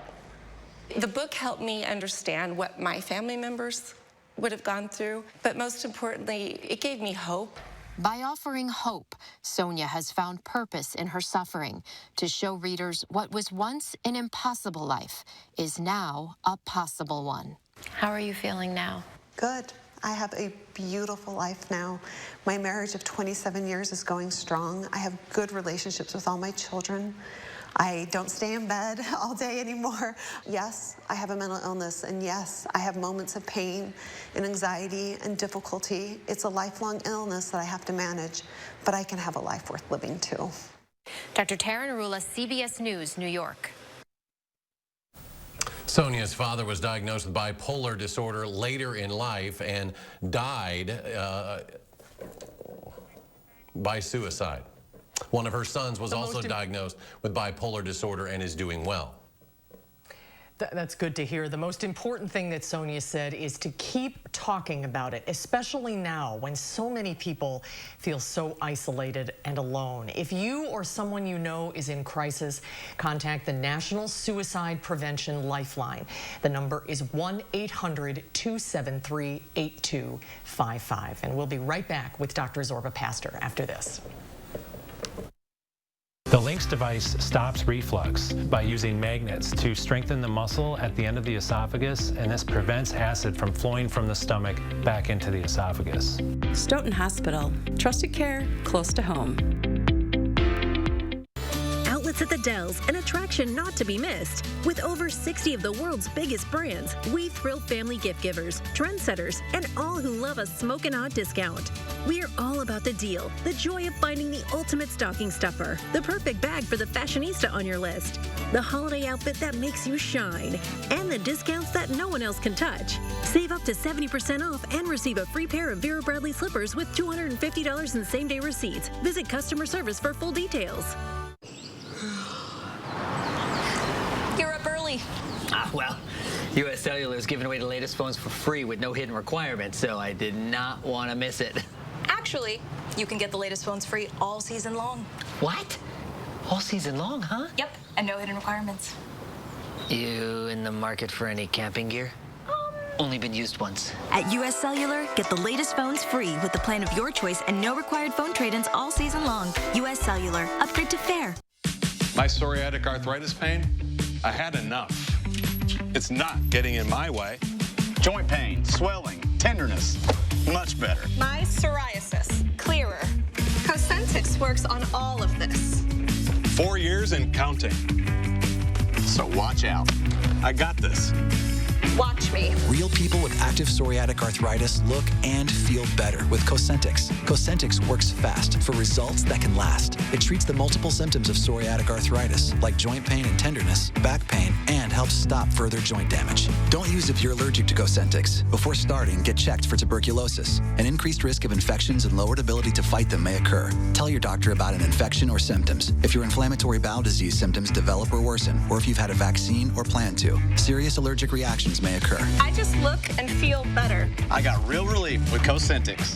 The book helped me understand what my family members would have gone through, but most importantly, it gave me hope. By offering hope, Sonia has found purpose in her suffering to show readers what was once an impossible life is now a possible one. How are you feeling now? Good. I have a beautiful life now. My marriage of 27 years is going strong. I have good relationships with all my children. I don't stay in bed all day anymore. Yes, I have a mental illness, and yes, I have moments of pain and anxiety and difficulty. It's a lifelong illness that I have to manage, but I can have a life worth living too. Dr. Taryn Arula, CBS News, New York. Sonia's father was diagnosed with bipolar disorder later in life and died by suicide. One of her sons was also diagnosed with bipolar disorder and is doing well. That's good to hear. The most important thing that Sonia said is to keep talking about it, especially now when so many people feel so isolated and alone. If you or someone you know is in crisis, contact the National Suicide Prevention Lifeline. The number is 1-800-273-8255. And we'll be right back with Dr. Zorba Pastor after this. The Lynx device stops reflux by using magnets to strengthen the muscle at the end of the esophagus, and this prevents acid from flowing from the stomach back into the esophagus. Stoughton Hospital. Trusted care close to home. Outlets at the Dells, an attraction not to be missed. With over 60 of the world's biggest brands, we thrill family gift givers, trendsetters, and all who love a smokin' hot discount. We're all about the deal, the joy of finding the ultimate stocking stuffer, the perfect bag for the fashionista on your list, the holiday outfit that makes you shine, and the discounts that no one else can touch. Save up to 70% off and receive a free pair of Vera Bradley slippers with $250 in same-day receipts. Visit customer service for full details. You're up early. Well, U.S. Cellular is giving away the latest phones for free with no hidden requirements, so I did not want to miss it. Actually, you can get the latest phones free all season long. What? All season long, huh? Yep, and no hidden requirements. You in the market for any camping gear? Only been used once. At U.S. Cellular, get the latest phones free with the plan of your choice and no required phone trade-ins all season long. U.S. Cellular. Upgrade to fair. My psoriatic arthritis pain, I had enough. It's not getting in my way. Joint pain, swelling, tenderness, much better. My psoriasis, clearer. Cosentyx Cosentix works on all of this. 4 years and counting. So watch out. I got this. Watch me. Real people with active psoriatic arthritis look and feel better with Cosentix. Cosentix works fast for results that can last. It treats the multiple symptoms of psoriatic arthritis, like joint pain and tenderness, back pain, and helps stop further joint damage. Don't use if you're allergic to Cosentix. Before starting, get checked for tuberculosis. An increased risk of infections and lowered ability to fight them may occur. Tell your doctor about an infection or symptoms. If your inflammatory bowel disease symptoms develop or worsen, or if you've had a vaccine or plan to, serious allergic reactions may occur. I just look and feel better. I got real relief with Cosentix.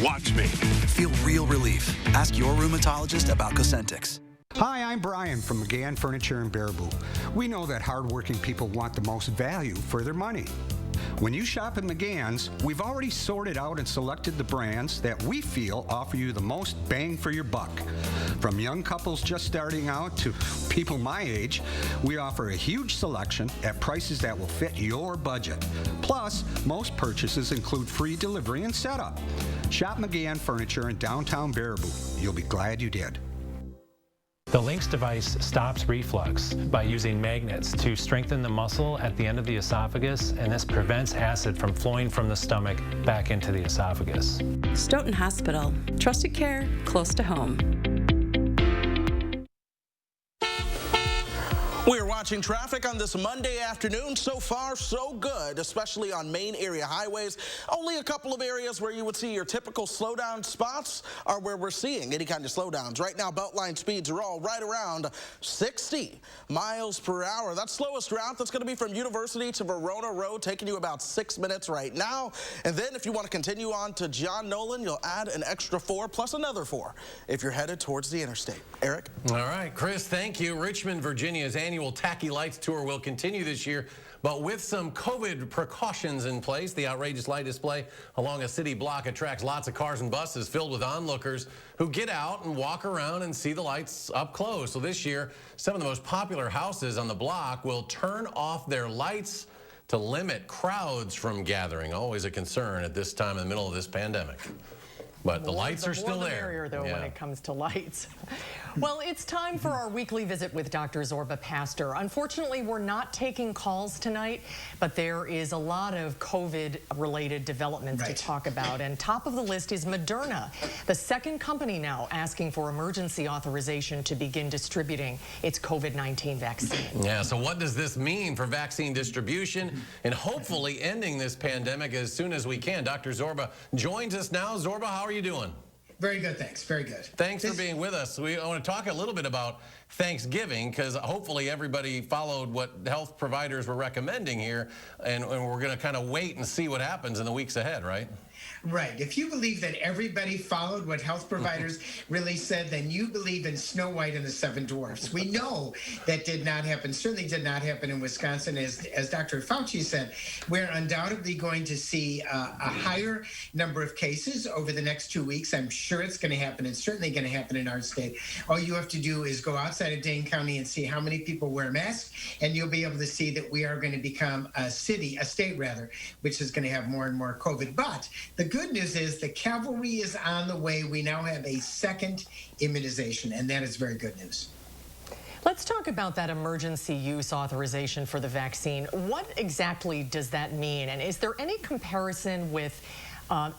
Watch me. Feel real relief. Ask your rheumatologist about Cosentix. Hi, I'm Brian from McGann Furniture in Baraboo. We know that hardworking people want the most value for their money. When you shop at McGann's, we've already sorted out and selected the brands that we feel offer you the most bang for your buck. From young couples just starting out to people my age, we offer a huge selection at prices that will fit your budget. Plus, most purchases include free delivery and setup. Shop McGann Furniture in downtown Baraboo. You'll be glad you did. The Lynx device stops reflux by using magnets to strengthen the muscle at the end of the esophagus, and this prevents acid from flowing from the stomach back into the esophagus. Stoughton Hospital. Trusted care close to home. We're watching traffic on this Monday afternoon. So far, so good, especially on main area highways. Only a couple of areas where you would see your typical slowdown spots are where we're seeing any kind of slowdowns. Right now, Beltline speeds are all right around 60 miles per hour. That slowest route, that's going to be from University to Verona Road, taking you about 6 minutes right now. And then if you want to continue on to John Nolan, you'll add an extra 4 plus another 4 if you're headed towards the interstate. Eric? All right, Chris, thank you. Richmond, Virginia's annual Tacky Lights Tour will continue this year, but with some COVID precautions in place. The outrageous light display along a city block attracts lots of cars and buses filled with onlookers who get out and walk around and see the lights up close. So this year, some of the most popular houses on the block will turn off their lights to limit crowds from gathering. Always a concern at this time in the middle of this pandemic. But the lights are still there. Merrier, though, when it comes to lights. Well, it's time for our weekly visit with Dr. Zorba Pastor. Unfortunately, we're not taking calls tonight, but there is a lot of COVID-related developments to talk about. And top of the list is Moderna, the second company now asking for emergency authorization to begin distributing its COVID-19 vaccine. Yeah, so what does this mean for vaccine distribution and hopefully ending this pandemic as soon as we can? Dr. Zorba joins us now. Zorba, how are you doing? Very good, thanks. Very good. Thanks for being with us. We want to talk a little bit about Thanksgiving, because hopefully everybody followed what health providers were recommending here, and we're going to kind of wait and see what happens in the weeks ahead, right? Right. If you believe that everybody followed what health providers really said, then you believe in Snow White and the Seven Dwarfs. We know that did not happen, certainly did not happen in Wisconsin. As Dr. Fauci said, we're undoubtedly going to see a higher number of cases over the next 2 weeks. I'm sure it's going to happen. It's certainly going to happen in our state. All you have to do is go outside of Dane County and see how many people wear masks, and you'll be able to see that we are going to become a state, which is going to have more and more COVID. But the good news is the cavalry is on the way. We now have a second immunization, and that is very good news. Let's talk about that emergency use authorization for the vaccine. What exactly does that mean? And is there any comparison with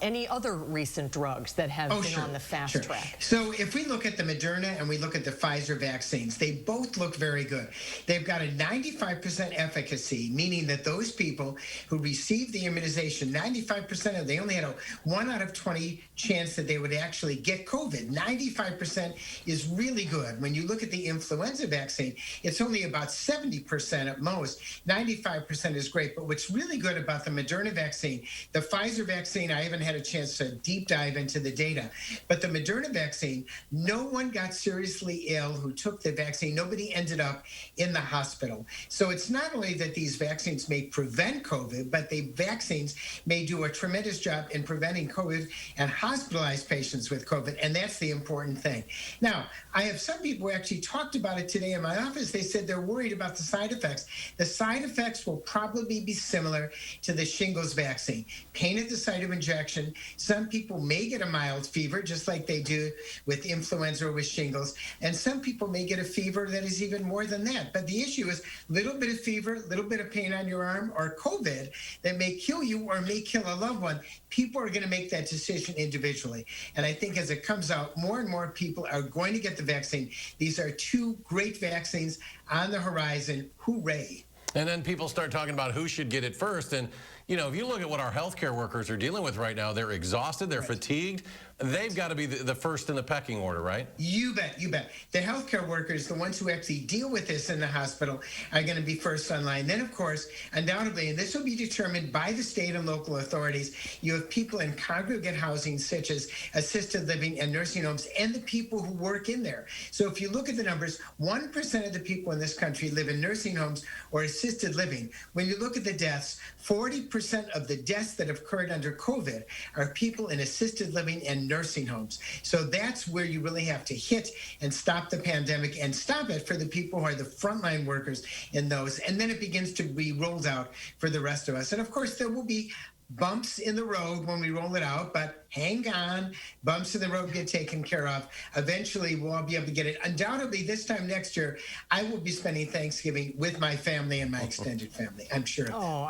any other recent drugs that have been on the fast track? So if we look at the Moderna and we look at the Pfizer vaccines, they both look very good. They've got a 95% efficacy, meaning that those people who received the immunization, 95% of them, they only had a 1 out of 20 chance that they would actually get COVID. 95% is really good. When you look at the influenza vaccine, it's only about 70% at most. 95% is great. But what's really good about the Moderna vaccine, the Pfizer vaccine, I haven't had a chance to deep dive into the data, but the Moderna vaccine, no one got seriously ill who took the vaccine. Nobody ended up in the hospital. So it's not only that these vaccines may prevent COVID, but the vaccines may do a tremendous job in preventing COVID and hospitalized patients with COVID, and that's the important thing. Now, I have some people who actually talked about it today in my office. They said they're worried about the side effects. The side effects will probably be similar to the shingles vaccine. Pain at the site of injection, injection. Some people may get a mild fever, just like they do with influenza or with shingles. And some people may get a fever that is even more than that. But the issue is a little bit of fever, a little bit of pain on your arm, or COVID that may kill you or may kill a loved one. People are going to make that decision individually. And I think as it comes out, more and more people are going to get the vaccine. These are two great vaccines on the horizon. Hooray. And then people start talking about who should get it first. And, you know, if you look at what our healthcare workers are dealing with right now, they're exhausted, they're fatigued. They've got to be the first in the pecking order, right? You bet, you bet. The healthcare workers, the ones who actually deal with this in the hospital, are going to be first online. Then, of course, undoubtedly, and this will be determined by the state and local authorities, you have people in congregate housing, such as assisted living and nursing homes, and the people who work in there. So if you look at the numbers, 1% of the people in this country live in nursing homes or assisted living. When you look at the deaths, 40% of the deaths that have occurred under COVID are people in assisted living and nursing homes. So that's where you really have to hit and stop the pandemic and stop it for the people who are the frontline workers in those. And then it begins to be rolled out for the rest of us. And of course, there will be bumps in the road when we roll it out, but hang on, bumps in the road get taken care of. Eventually, we'll all be able to get it. Undoubtedly, this time next year, I will be spending Thanksgiving with my family and my extended family, I'm sure. Oh,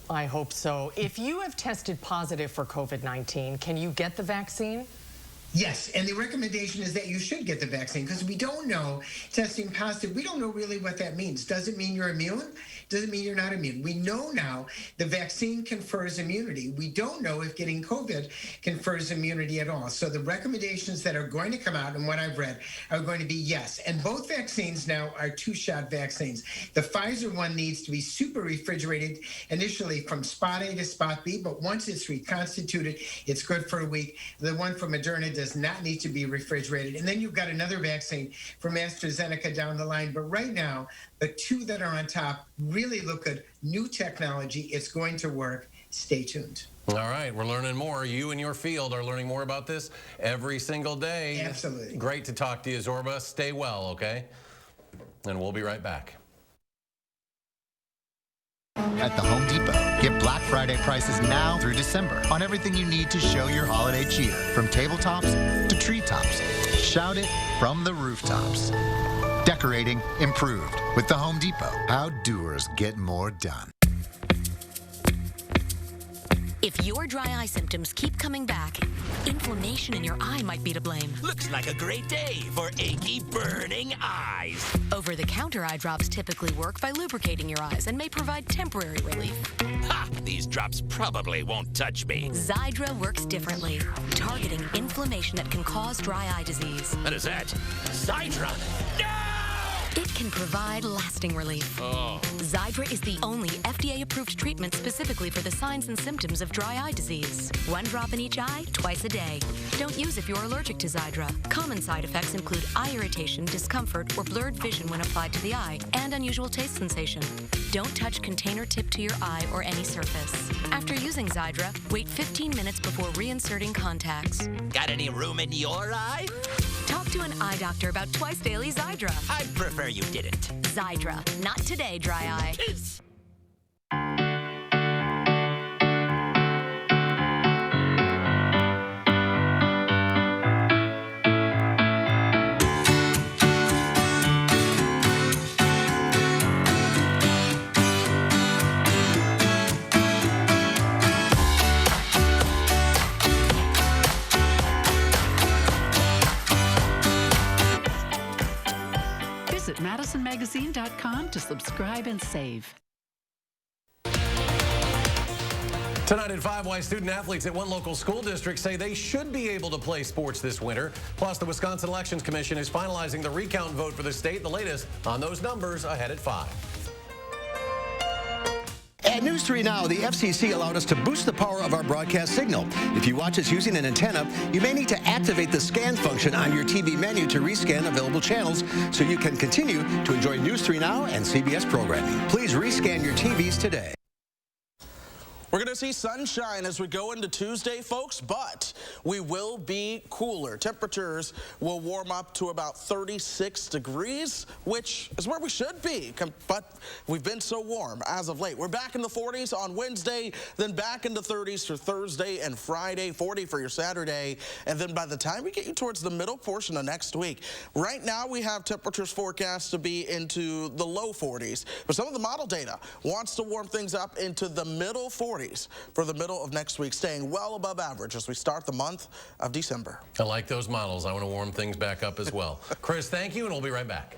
I hope so. If you have tested positive for COVID-19, can you get the vaccine? Yes, and the recommendation is that you should get the vaccine because we don't know, testing positive, we don't know really what that means. Does it mean you're immune? Does it mean you're not immune? We know now the vaccine confers immunity. We don't know if getting COVID confers immunity at all. So the recommendations that are going to come out and what I've read are going to be yes. And both vaccines now are two-shot vaccines. The Pfizer one needs to be super refrigerated initially from spot A to spot B, but once it's reconstituted, it's good for a week. The one from Moderna does not need to be refrigerated. And then you've got another vaccine from AstraZeneca down the line. But right now, the two that are on top really look good. New technology. It's going to work. Stay tuned. All right. We're learning more. You and your field are learning more about this every single day. Absolutely. Great to talk to you, Zorba. Stay well, okay? And we'll be right back. At the Home Depot, get Black Friday prices now through December on everything you need to show your holiday cheer, from tabletops to treetops. Shout it from the rooftops. Decorating improved with the Home Depot. How doers get more done. If your dry eye symptoms keep coming back, inflammation in your eye might be to blame. Looks like a great day for achy, burning eyes. Over-the-counter eye drops typically work by lubricating your eyes and may provide temporary relief. Ha! These drops probably won't touch me. Xiidra works differently, targeting inflammation that can cause dry eye disease. What is that? Xiidra? No! It can provide lasting relief. Oh. Xiidra is the only FDA-approved treatment specifically for the signs and symptoms of dry eye disease. One drop in each eye, twice a day. Don't use if you're allergic to Xiidra. Common side effects include eye irritation, discomfort, or blurred vision when applied to the eye, and unusual taste sensation. Don't touch container tip to your eye or any surface. After using Xiidra, wait 15 minutes before reinserting contacts. Got any room in your eye? Talk to an eye doctor about twice daily Xiidra. I'd prefer you didn't. Xiidra. Not today, dry eye. Visit MadisonMagazine.com to subscribe and save. Tonight at 5, why student athletes at one local school district say they should be able to play sports this winter. Plus, the Wisconsin Elections Commission is finalizing the recount vote for the state. The latest on those numbers ahead at 5. At News 3 Now, the FCC allowed us to boost the power of our broadcast signal. If you watch us using an antenna, you may need to activate the scan function on your TV menu to rescan available channels so you can continue to enjoy News 3 Now and CBS programming. Please rescan your TVs today. We're going to see sunshine as we go into Tuesday, folks, but we will be cooler. Temperatures will warm up to about 36 degrees, which is where we should be, but we've been so warm as of late. We're back in the 40s on Wednesday, then back into 30s for Thursday and Friday, 40 for your Saturday, and then by the time we get you towards the middle portion of next week, right now we have temperatures forecast to be into the low 40s, but some of the model data wants to warm things up into the middle 40s for the middle of next week, staying well above average as we start the month of December. I like those models. I want to warm things back up as well. Chris, thank you, and we'll be right back.